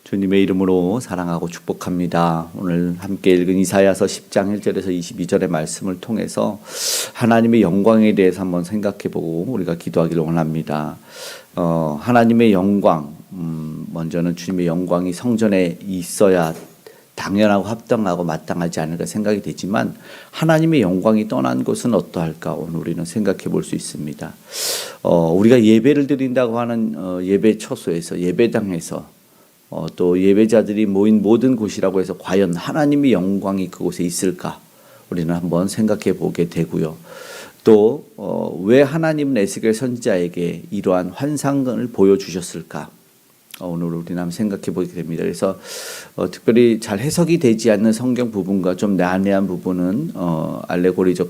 주님의 이름으로 사랑하고 축복합니다. 오늘 함께 읽은 이사야서 10장 1절에서 22절의 말씀을 통해서 하나님의 영광에 대해서 한번 생각해보고 우리가 기도하기를 원합니다. 하나님의 영광, 먼저는 주님의 영광이 성전에 있어야 당연하고 합당하고 마땅하지 않을까 생각이 되지만 하나님의 영광이 떠난 곳은 어떠할까 오늘 우리는 생각해 볼 수 있습니다. 우리가 예배를 드린다고 하는 예배 처소에서 예배당에서 또 예배자들이 모인 모든 곳이라고 해서 과연 하나님의 영광이 그곳에 있을까 우리는 한번 생각해 보게 되고요. 또 왜 하나님은 에스겔 선지자에게 이러한 환상을 보여주셨을까 오늘 우리는 한번 생각해 보게 됩니다. 그래서 특별히 잘 해석이 되지 않는 성경 부분과 좀 난해한 부분은 알레고리적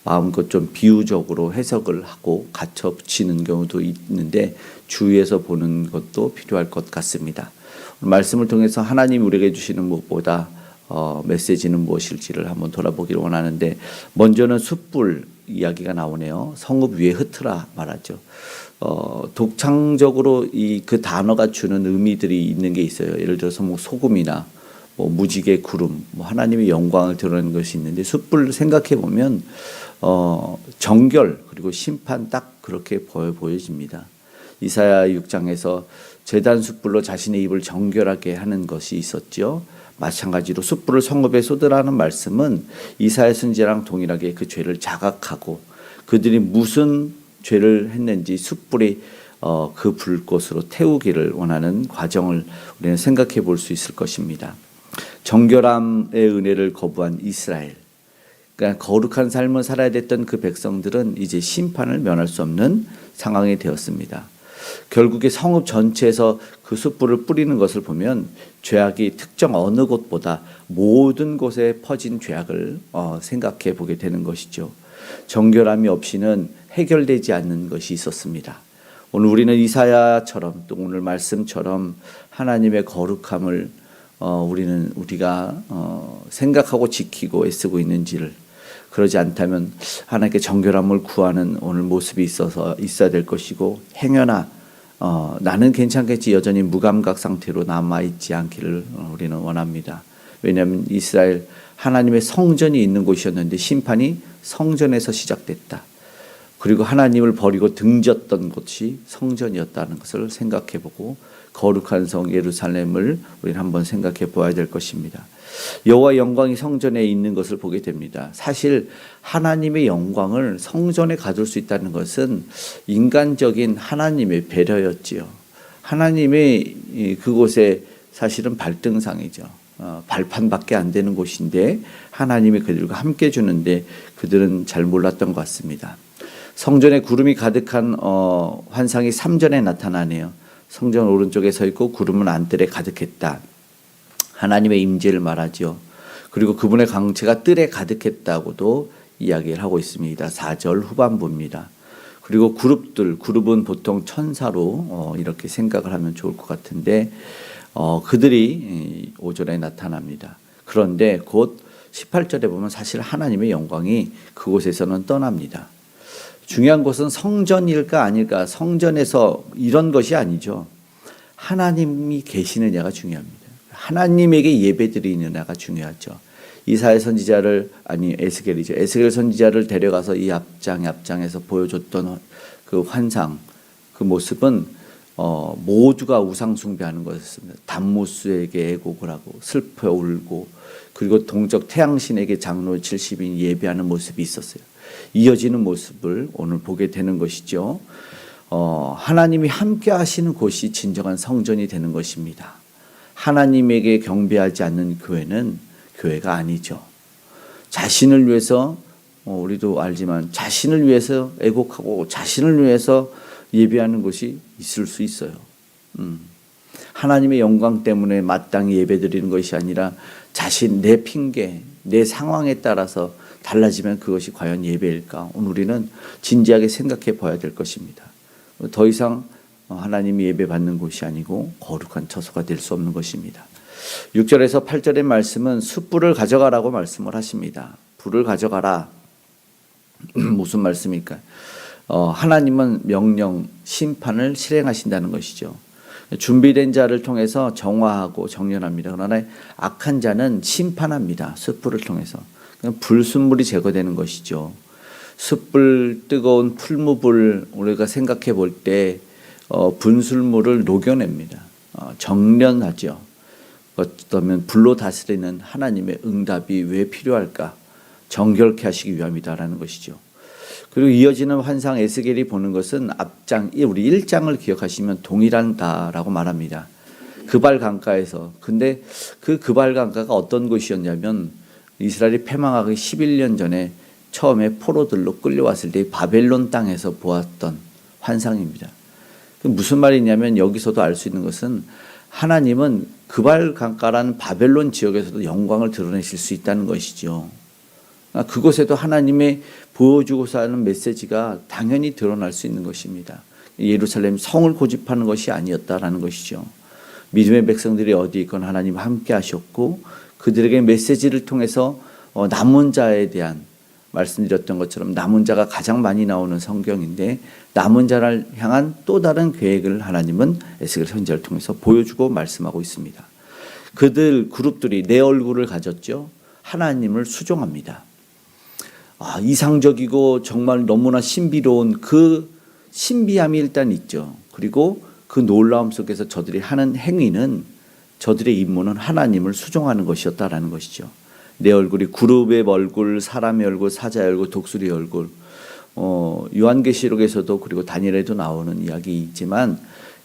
마음껏 좀 비유적으로 해석을 하고 갖춰 붙이는 경우도 있는데 주의해서 보는 것도 필요할 것 같습니다. 말씀을 통해서 하나님이 우리에게 주시는 무엇보다 메시지는 무엇일지를 한번 돌아보기를 원하는데 먼저는 숯불 이야기가 나오네요. 성읍 위에 흩으라 말하죠. 독창적으로 그 단어가 주는 의미들이 있는 게 있어요. 예를 들어서 뭐 소금이나 뭐 무지개 구름, 뭐 하나님의 영광을 드러내는 것이 있는데 숯불 생각해 보면 정결 그리고 심판 딱 그렇게 보여집니다. 이사야 6장에서 제단 숯불로 자신의 입을 정결하게 하는 것이 있었죠. 마찬가지로 숯불을 성읍에 쏟으라는 말씀은 이사야 선지자랑 동일하게 그 죄를 자각하고 그들이 무슨 죄를 했는지 숯불이 그 불꽃으로 태우기를 원하는 과정을 우리는 생각해 볼 수 있을 것입니다. 정결함의 은혜를 거부한 이스라엘, 그러니까 거룩한 삶을 살아야 됐던 그 백성들은 이제 심판을 면할 수 없는 상황이 되었습니다. 결국에 성읍 전체에서 그 숯불을 뿌리는 것을 보면 죄악이 특정 어느 곳보다 모든 곳에 퍼진 죄악을 생각해 보게 되는 것이죠. 정결함이 없이는 해결되지 않는 것이 있었습니다. 오늘 우리는 이사야처럼 또 오늘 말씀처럼 하나님의 거룩함을 우리가 생각하고 지키고 애쓰고 있는지를, 그러지 않다면 하나님께 정결함을 구하는 오늘 모습이 있어야 될 것이고, 행여나 나는 괜찮겠지 여전히 무감각 상태로 남아있지 않기를 우리는 원합니다. 왜냐하면 이스라엘 하나님의 성전이 있는 곳이었는데 심판이 성전에서 시작됐다. 그리고 하나님을 버리고 등졌던 곳이 성전이었다는 것을 생각해보고 거룩한 성 예루살렘을 우리는 한번 생각해 보아야 될 것입니다. 여호와 영광이 성전에 있는 것을 보게 됩니다. 사실 하나님의 영광을 성전에 가둘 수 있다는 것은 인간적인 하나님의 배려였지요. 하나님의 그곳에 사실은 발등상이죠. 발판밖에 안 되는 곳인데 하나님이 그들과 함께 주는데 그들은 잘 몰랐던 것 같습니다. 성전에 구름이 가득한 환상이 3전에 나타나네요. 성전 오른쪽에 서 있고 구름은 안뜰에 가득했다. 하나님의 임재를 말하죠. 그리고 그분의 강체가 뜰에 가득했다고도 이야기를 하고 있습니다. 4절 후반부입니다. 그리고 그룹은 보통 천사로 이렇게 생각을 하면 좋을 것 같은데 그들이 5절에 나타납니다. 그런데 곧 18절에 보면 사실 하나님의 영광이 그곳에서는 떠납니다. 중요한 것은 성전일까 아닐까, 성전에서 이런 것이 아니죠. 하나님이 계시느냐가 중요합니다. 하나님에게 예배드리느냐가 중요하죠. 이사야 선지자를 에스겔 선지자를 데려가서 이 앞장에서 보여줬던 그 환상, 그 모습은 모두가 우상 숭배하는 것이었습니다. 담무스에게 애곡을 하고 슬퍼 울고 그리고 동적 태양신에게 장로 70인 예배하는 모습이 있었어요. 이어지는 모습을 오늘 보게 되는 것이죠. 하나님이 함께 하시는 곳이 진정한 성전이 되는 것입니다. 하나님에게 경배하지 않는 교회는 교회가 아니죠. 자신을 위해서 우리도 알지만 자신을 위해서 애곡하고 자신을 위해서 예배하는 곳이 있을 수 있어요. 하나님의 영광 때문에 마땅히 예배드리는 것이 아니라 내 핑계, 내 상황에 따라서 달라지면 그것이 과연 예배일까? 오늘 우리는 진지하게 생각해 봐야 될 것입니다. 더 이상 하나님이 예배받는 곳이 아니고 거룩한 처소가 될 수 없는 것입니다. 6절에서 8절의 말씀은 숯불을 가져가라고 말씀을 하십니다. 불을 가져가라. 무슨 말씀일까요? 하나님은 명령, 심판을 실행하신다는 것이죠. 준비된 자를 통해서 정화하고 정련합니다. 그러나 악한 자는 심판합니다. 숯불을 통해서. 불순물이 제거되는 것이죠. 숯불, 뜨거운 풀무불 우리가 생각해 볼 때 분술물을 녹여냅니다. 정련하죠. 어쩌면 불로 다스리는 하나님의 응답이 왜 필요할까? 정결케 하시기 위함이다라는 것이죠. 그리고 이어지는 환상 에스겔이 보는 것은 앞장, 우리 1장을 기억하시면 동일한다라고 말합니다. 그발 강가에서. 근데 그 그발 강가가 어떤 곳이었냐면 이스라엘이 패망하기 11년 전에 처음에 포로들로 끌려왔을 때 바벨론 땅에서 보았던 환상입니다. 무슨 말이냐면 여기서도 알 수 있는 것은 하나님은 그발 강가라는 바벨론 지역에서도 영광을 드러내실 수 있다는 것이죠. 그곳에도 하나님의 보여주고자 하는 메시지가 당연히 드러날 수 있는 것입니다. 예루살렘 성을 고집하는 것이 아니었다라는 것이죠. 믿음의 백성들이 어디 있건 하나님 함께 하셨고 그들에게 메시지를 통해서 남은 자에 대한 말씀드렸던 것처럼 남은 자가 가장 많이 나오는 성경인데 남은 자를 향한 또 다른 계획을 하나님은 에스겔 선지자를 통해서 보여주고 말씀하고 있습니다. 그들 그룹들이 내 얼굴을 가졌죠. 하나님을 수종합니다. 이상적이고 정말 너무나 신비로운 그 신비함이 일단 있죠. 그리고 그 놀라움 속에서 저들이 하는 행위는 저들의 임무는 하나님을 수종하는 것이었다라는 것이죠. 내 얼굴이 그룹의 얼굴, 사람의 얼굴, 사자의 얼굴, 독수리의 얼굴. 요한계시록에서도 그리고 다니엘에도 나오는 이야기이지만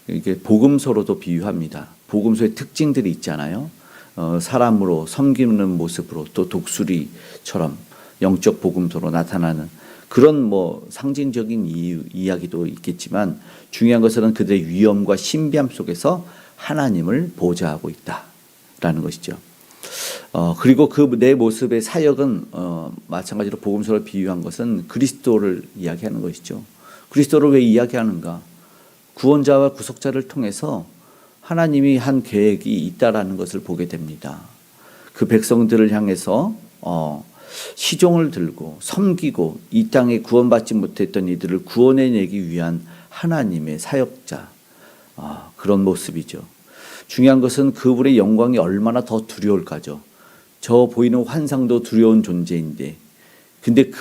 이게 복음서로도 비유합니다. 복음서의 특징들이 있잖아요. 사람으로 섬기는 모습으로 또 독수리처럼 영적 복음서로 나타나는 그런 상징적인 이야기도 있겠지만 중요한 것은 그들의 위엄과 신비함 속에서 하나님을 보좌하고 있다라는 것이죠. 그리고 그 내 모습의 사역은 마찬가지로 복음서를 비유한 것은 그리스도를 이야기하는 것이죠. 그리스도를 왜 이야기하는가? 구원자와 구속자를 통해서 하나님이 한 계획이 있다라는 것을 보게 됩니다. 그 백성들을 향해서 시종을 들고 섬기고 이 땅에 구원받지 못했던 이들을 구원해내기 위한 하나님의 사역자, 그런 모습이죠. 중요한 것은 그분의 영광이 얼마나 더 두려울까죠. 저 보이는 환상도 두려운 존재인데 근데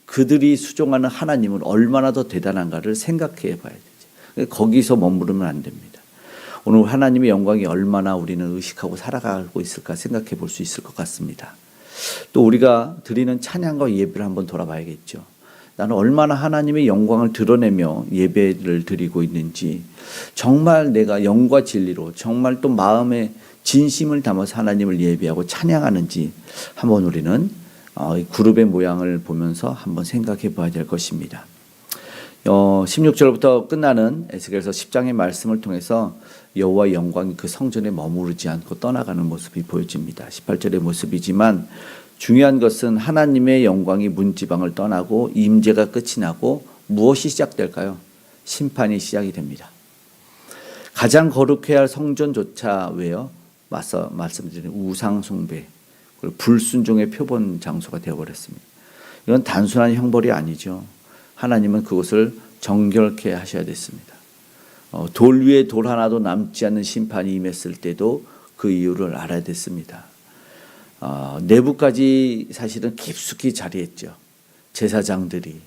그들이 수종하는 하나님은 얼마나 더 대단한가를 생각해 봐야 되죠. 거기서 머무르면 안 됩니다. 오늘 하나님의 영광이 얼마나 우리는 의식하고 살아가고 있을까 생각해 볼 수 있을 것 같습니다. 또 우리가 드리는 찬양과 예배를 한번 돌아봐야겠죠. 나는 얼마나 하나님의 영광을 드러내며 예배를 드리고 있는지, 정말 내가 영과 진리로 정말 또 마음에 진심을 담아서 하나님을 예배하고 찬양하는지 한번 우리는 그룹의 모양을 보면서 한번 생각해 봐야 될 것입니다. 16절부터 끝나는 에스겔서 10장의 말씀을 통해서 여호와의 영광이 그 성전에 머무르지 않고 떠나가는 모습이 보여집니다. 18절의 모습이지만 중요한 것은 하나님의 영광이 문지방을 떠나고 임재가 끝이 나고 무엇이 시작될까요? 심판이 시작이 됩니다. 가장 거룩해야 할 성전조차 왜요? 말씀드린 우상 숭배, 불순종의 표본 장소가 되어버렸습니다. 이건 단순한 형벌이 아니죠. 하나님은 그것을 정결케 하셔야 됐습니다. 돌 위에 돌 하나도 남지 않는 심판이 임했을 때도 그 이유를 알아야 됐습니다. 내부까지 사실은 깊숙이 자리했죠. 제사장들이,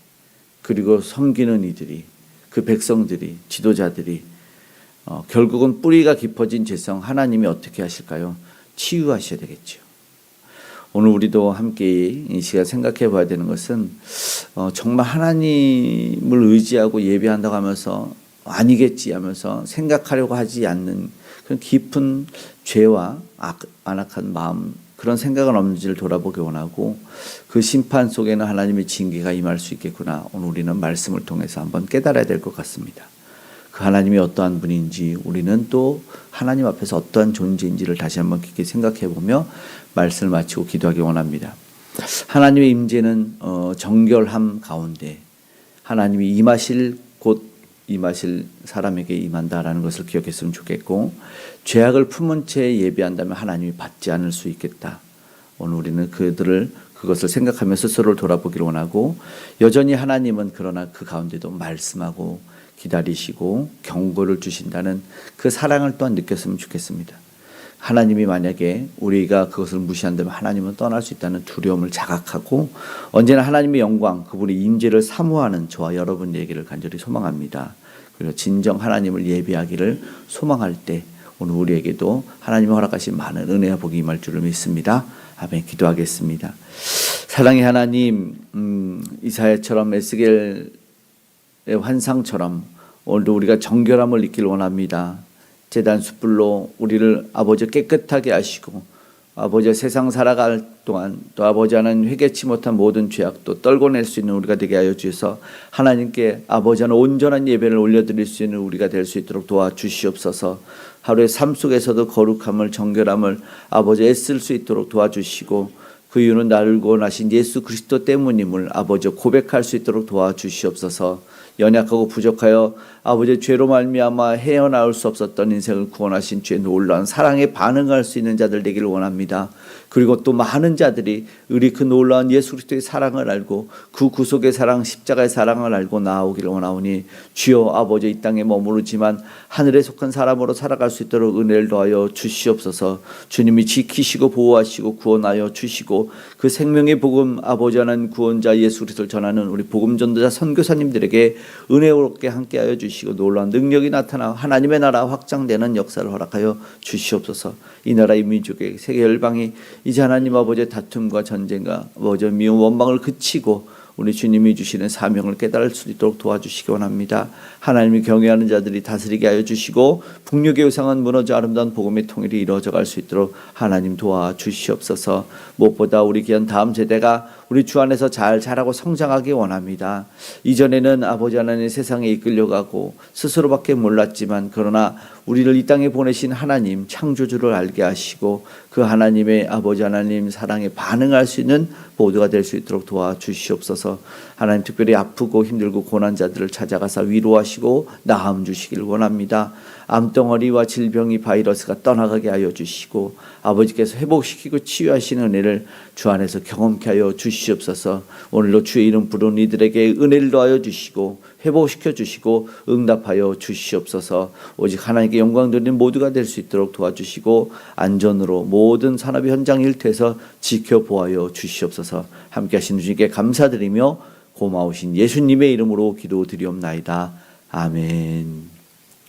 그리고 섬기는 이들이, 그 백성들이, 지도자들이 결국은 뿌리가 깊어진 죄성 하나님이 어떻게 하실까요? 치유하셔야 되겠죠. 오늘 우리도 함께 이 시간 생각해 봐야 되는 것은 정말 하나님을 의지하고 예배한다고 하면서 아니겠지 하면서 생각하려고 하지 않는 그런 깊은 죄와 안악한 마음, 그런 생각은 없는지를 돌아보기 원하고 그 심판 속에는 하나님의 징계가 임할 수 있겠구나. 오늘 우리는 말씀을 통해서 한번 깨달아야 될 것 같습니다. 그 하나님이 어떠한 분인지, 우리는 또 하나님 앞에서 어떠한 존재인지를 다시 한번 깊게 생각해 보며 말씀을 마치고 기도하기 원합니다. 하나님의 임재는 정결함 가운데 하나님이 임하실 곳, 임하실 사람에게 임한다라는 것을 기억했으면 좋겠고, 죄악을 품은 채 예배한다면 하나님이 받지 않을 수 있겠다. 오늘 우리는 그것을 생각하며 스스로를 돌아보기를 원하고, 여전히 하나님은 그러나 그 가운데도 말씀하고 기다리시고 경고를 주신다는 그 사랑을 또한 느꼈으면 좋겠습니다. 하나님이 만약에 우리가 그것을 무시한다면 하나님은 떠날 수 있다는 두려움을 자각하고 언제나 하나님의 영광, 그분의 임재를 사모하는 저와 여러분 되기를 간절히 소망합니다. 그리고 진정 하나님을 예배하기를 소망할 때 오늘 우리에게도 하나님이 허락하신 많은 은혜와 복이 임할 줄을 믿습니다. 아멘. 기도하겠습니다. 사랑의 하나님, 이사야처럼 에스겔의 환상처럼 오늘도 우리가 정결함을 느끼길 원합니다. 제단 숯불로 우리를 아버지 깨끗하게 하시고 아버지 세상 살아갈 동안 또 아버지 하나님 회개치 못한 모든 죄악도 떨궈낼 수 있는 우리가 되게 하여 주셔서 하나님께 아버지 하나님 온전한 예배를 올려드릴 수 있는 우리가 될 수 있도록 도와주시옵소서. 하루의 삶 속에서도 거룩함을 정결함을 아버지 애쓸 수 있도록 도와주시고 그 이유는 나를 구원하신 예수 그리스도 때문임을 아버지 고백할 수 있도록 도와주시옵소서. 연약하고 부족하여 아버지의 죄로 말미암아 헤어나올 수 없었던 인생을 구원하신 주의 놀라운 사랑에 반응할 수 있는 자들 되기를 원합니다. 그리고 또 많은 자들이 우리 그 놀라운 예수 그리스도의 사랑을 알고 그 구속의 사랑, 십자가의 사랑을 알고 나오기를 원하오니 주여 아버지 이 땅에 머무르지만 하늘에 속한 사람으로 살아갈 수 있도록 은혜를 더하여 주시옵소서. 주님이 지키시고 보호하시고 구원하여 주시고 그 생명의 복음 아버지 하나님 구원자 예수 그리스도를 전하는 우리 복음 전도자 선교사님들에게 은혜롭게 함께하여 주시고 놀라운 능력이 나타나 하나님의 나라 확장되는 역사를 허락하여 주시옵소서. 이 나라 이 민족의 세계 열방이 이제 하나님 아버지의 다툼과 전쟁과 아버지 미움 원망을 그치고 우리 주님이 주시는 사명을 깨달을 수 있도록 도와주시기 원합니다. 하나님을 경외하는 자들이 다스리게 하여 주시고 북녘의 우상은 무너져 아름다운 복음의 통일이 이루어져 갈 수 있도록 하나님 도와주시옵소서. 무엇보다 우리 귀한 다음 세대가 우리 주 안에서 잘 자라고 성장하기 원합니다. 이전에는 아버지 하나님 세상에 이끌려가고 스스로밖에 몰랐지만 그러나 우리를 이 땅에 보내신 하나님 창조주를 알게 하시고 그 하나님의 아버지 하나님 사랑에 반응할 수 있는 모두가 될 수 있도록 도와주시옵소서. 하나님 특별히 아프고 힘들고 고난 자들을 찾아가서 위로하시고 나음 주시길 원합니다. 암덩어리와 질병이 바이러스가 떠나가게 하여 주시고 아버지께서 회복시키고 치유하시는 은혜를 주 안에서 경험케 하여 주시옵소서. 오늘도 주의 이름 부르는 이들에게 은혜를 더하여 주시고 회복시켜 주시고 응답하여 주시옵소서. 오직 하나님께 영광 돌리는 모두가 될 수 있도록 도와주시고 안전으로 모든 산업의 현장 일터에서 지켜보아여 주시옵소서. 함께 하시는 주님께 감사드리며 고마우신 예수님의 이름으로 기도드리옵나이다. 아멘.